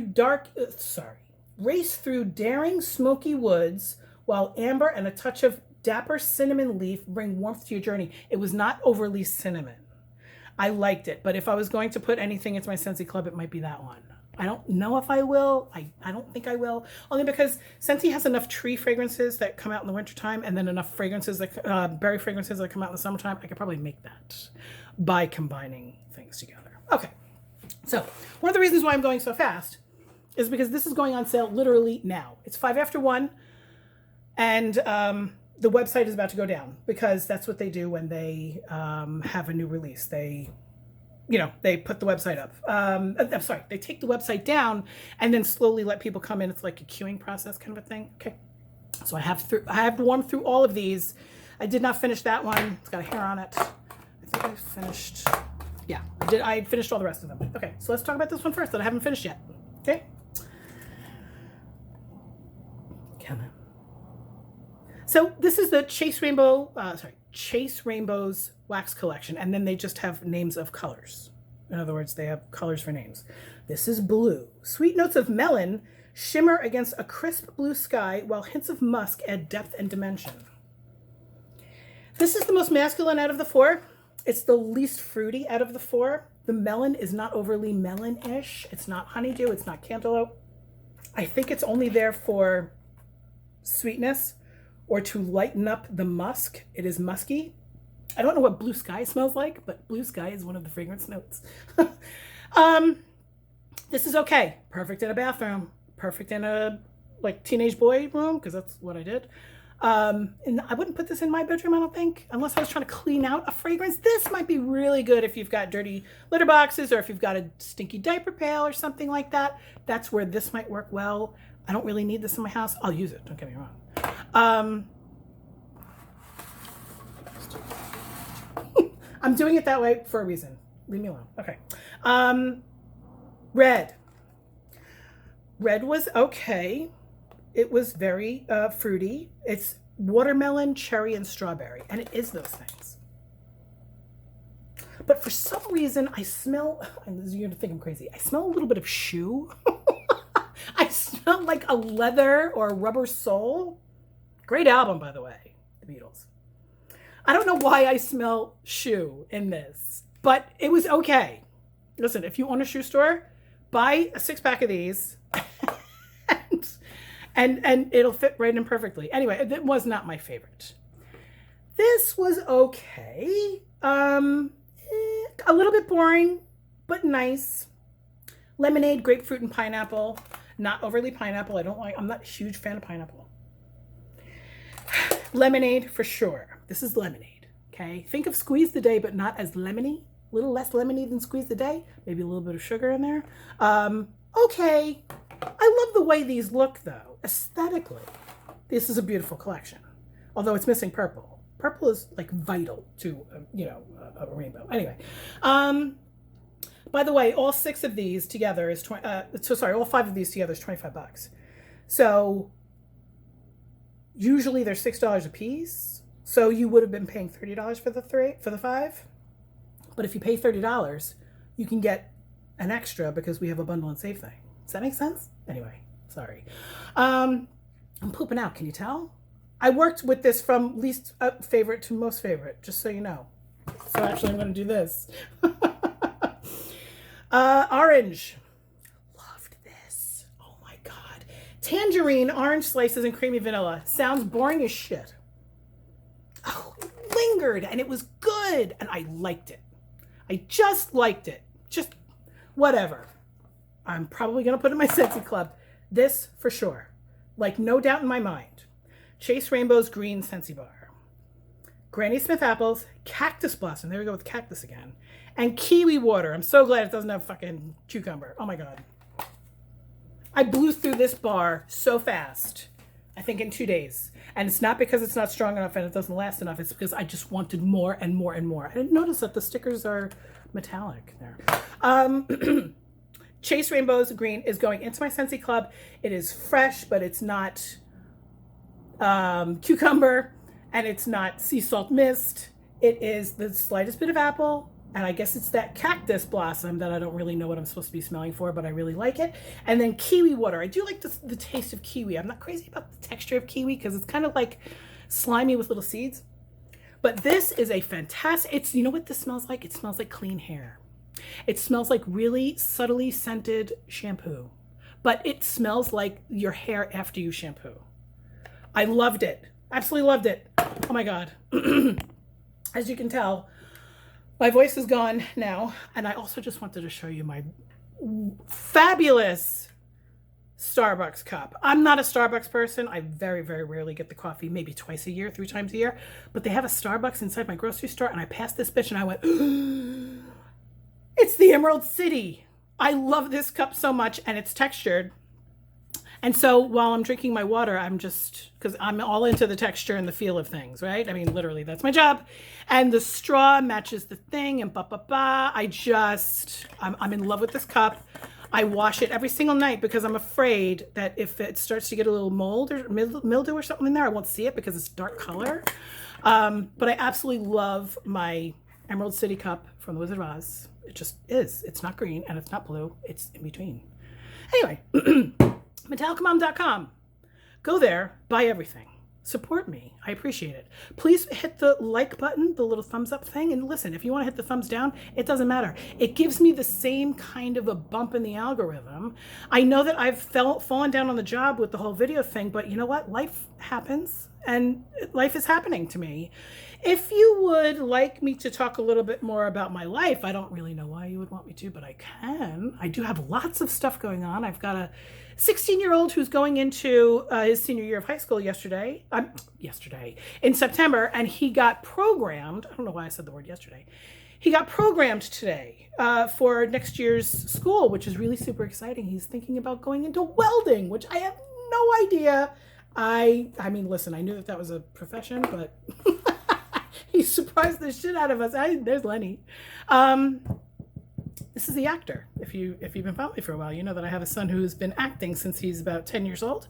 daring smoky woods, while amber and a touch of dapper cinnamon leaf bring warmth to your journey. It was not overly cinnamon. I liked it, but if I was going to put anything into my Scentsy Club, it might be that one. I don't know if I will. I don't think I will. Only because Scentsy has enough tree fragrances that come out in the wintertime and then enough fragrances, that berry fragrances that come out in the summertime. I could probably make that by combining things together. Okay. So one of the reasons why I'm going so fast is because this is going on sale literally now. It's 5 after 1 and the website is about to go down because that's what they do when they have a new release. They put the website up. I'm sorry, they take the website down and then slowly let people come in. It's like a queuing process kind of a thing. Okay. So I have warmed through all of these. I did not finish that one. It's got a hair on it. I think I finished. Yeah, I finished all the rest of them. Okay, so let's talk about this one first that I haven't finished yet. Okay. Come on. So this is the Chase Rainbows Wax Collection, and then they just have names of colors. In other words, they have colors for names. This is blue. Sweet notes of melon shimmer against a crisp blue sky, while hints of musk add depth and dimension. This is the most masculine out of the 4. It's the least fruity out of the 4. The melon is not overly melon-ish. It's not honeydew. It's not cantaloupe. I think it's only there for sweetness or to lighten up the musk. It is musky. I don't know what blue sky smells like, but blue sky is one of the fragrance notes. This is okay. Perfect in a bathroom. Perfect in a like teenage boy room, because that's what I did. And I wouldn't put this in my bedroom, I don't think, unless I was trying to clean out a fragrance. This might be really good if you've got dirty litter boxes or if you've got a stinky diaper pail or something like that. That's where this might work well. I don't really need this in my house. I'll use it, don't get me wrong. I'm doing it that way for a reason. Leave me alone. Okay. Red. Red was okay. It was very fruity. It's watermelon, cherry, and strawberry. And it is those things. But for some reason, I smell, and you're going to think I'm crazy, I smell a little bit of shoe. I smell like a leather or a rubber sole. Great album, by the way, The Beatles. I don't know why I smell shoe in this, but it was okay. Listen, if you own a shoe store, buy a 6-pack of these. And it'll fit right in perfectly. Anyway, it was not my favorite. This was okay. A little bit boring, but nice. Lemonade, grapefruit, and pineapple. Not overly pineapple. I'm not a huge fan of pineapple. Lemonade for sure. This is lemonade, okay? Think of Squeeze the Day, but not as lemony. A little less lemony than Squeeze the Day. Maybe a little bit of sugar in there. Okay. I love the way these look, though. Aesthetically, this is a beautiful collection. Although it's missing purple. Purple is like vital to, a rainbow. Anyway, by the way, all 6 of these together is all 5 of these together is $25. So usually they're $6 a piece. So you would have been paying $30 for the 5. But if you pay $30, you can get an extra because we have a bundle and save thing. Does that make sense? Anyway, sorry. I'm pooping out. Can you tell? I worked with this from least favorite to most favorite, just so you know. So actually, I'm going to do this. Orange. Loved this. Oh my God. Tangerine, orange slices, and creamy vanilla. Sounds boring as shit. Oh, it lingered, and it was good, and I liked it. I just liked it. Just whatever. I'm probably going to put it in my Scentsy Club. This for sure. Like, no doubt in my mind. Chase Rainbow's Green Scentsy Bar. Granny Smith Apples. Cactus Blossom. There we go with cactus again. And Kiwi Water. I'm so glad it doesn't have fucking cucumber. Oh my God. I blew through this bar so fast. I think in 2 days. And it's not because it's not strong enough and it doesn't last enough. It's because I just wanted more and more and more. I didn't notice that the stickers are metallic there. Chase Rainbow's Green is going into my Scentsy Club. It is fresh, but it's not cucumber, and it's not sea salt mist. It is the slightest bit of apple, and I guess it's that cactus blossom that I don't really know what I'm supposed to be smelling for, but I really like it. And then kiwi water. I do like the taste of kiwi. I'm not crazy about the texture of kiwi because it's kind of like slimy with little seeds. But this is a fantastic, you know what this smells like? It smells like clean hair. It smells like really subtly scented shampoo, but it smells like your hair after you shampoo. I loved it. Absolutely loved it. Oh my God. As you can tell, my voice is gone now. And I also just wanted to show you my fabulous Starbucks cup. I'm not a Starbucks person. I very, very rarely get the coffee, maybe twice a year, 3 times a year. But they have a Starbucks inside my grocery store, and I passed this bitch and I went, it's the Emerald City. I love this cup so much, and it's textured. And so while I'm drinking my water, I'm just, because I'm all into the texture and the feel of things, right? I mean, literally, that's my job. And the straw matches the thing, and I'm in love with this cup. I wash it every single night because I'm afraid that if it starts to get a little mold or mildew or something in there, I won't see it because it's dark color. But I absolutely love my Emerald City cup from the Wizard of Oz. It just is. It's not green and it's not blue. It's in between. Anyway, MetallicaMom.com. Go there, buy everything. support me. I appreciate it. Please hit the like button, the little thumbs up thing. And listen, if you want to hit the thumbs down, it doesn't matter. It gives me the same kind of a bump in the algorithm. I know that I've fallen down on the job with the whole video thing, but you know what? Life happens, and life is happening to me. If you would like me to talk a little bit more about my life, I don't really know why you would want me to, but I can. I do have lots of stuff going on. I've got a 16-year-old who's going into his senior year of high school in September, and he got programmed. I don't know why I said the word yesterday. He got programmed today for next year's school, which is really super exciting. He's thinking about going into welding, which I have no idea. I mean, listen, I knew that was a profession, but he surprised the shit out of us. There's Lenny. This is the actor. If you've been following me for a while, you know that I have a son who's been acting since he's about 10 years old.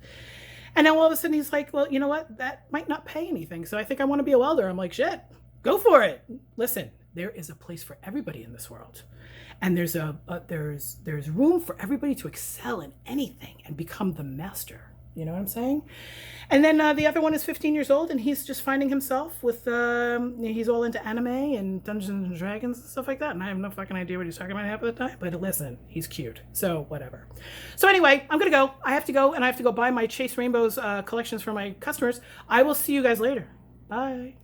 And now all of a sudden he's like, well, you know what? That might not pay anything. So I think I want to be a welder. I'm like, shit, go for it. Listen, there is a place for everybody in this world. And there's room for everybody to excel in anything and become the master. You know what I'm saying? And then the other one is 15 years old, and he's just finding himself with, he's all into anime and Dungeons and Dragons and stuff like that. And I have no fucking idea what he's talking about half of the time, but listen, he's cute. So whatever. So anyway, I'm going to go. I have to go, and I have to go buy my Chase Rainbows collections for my customers. I will see you guys later. Bye.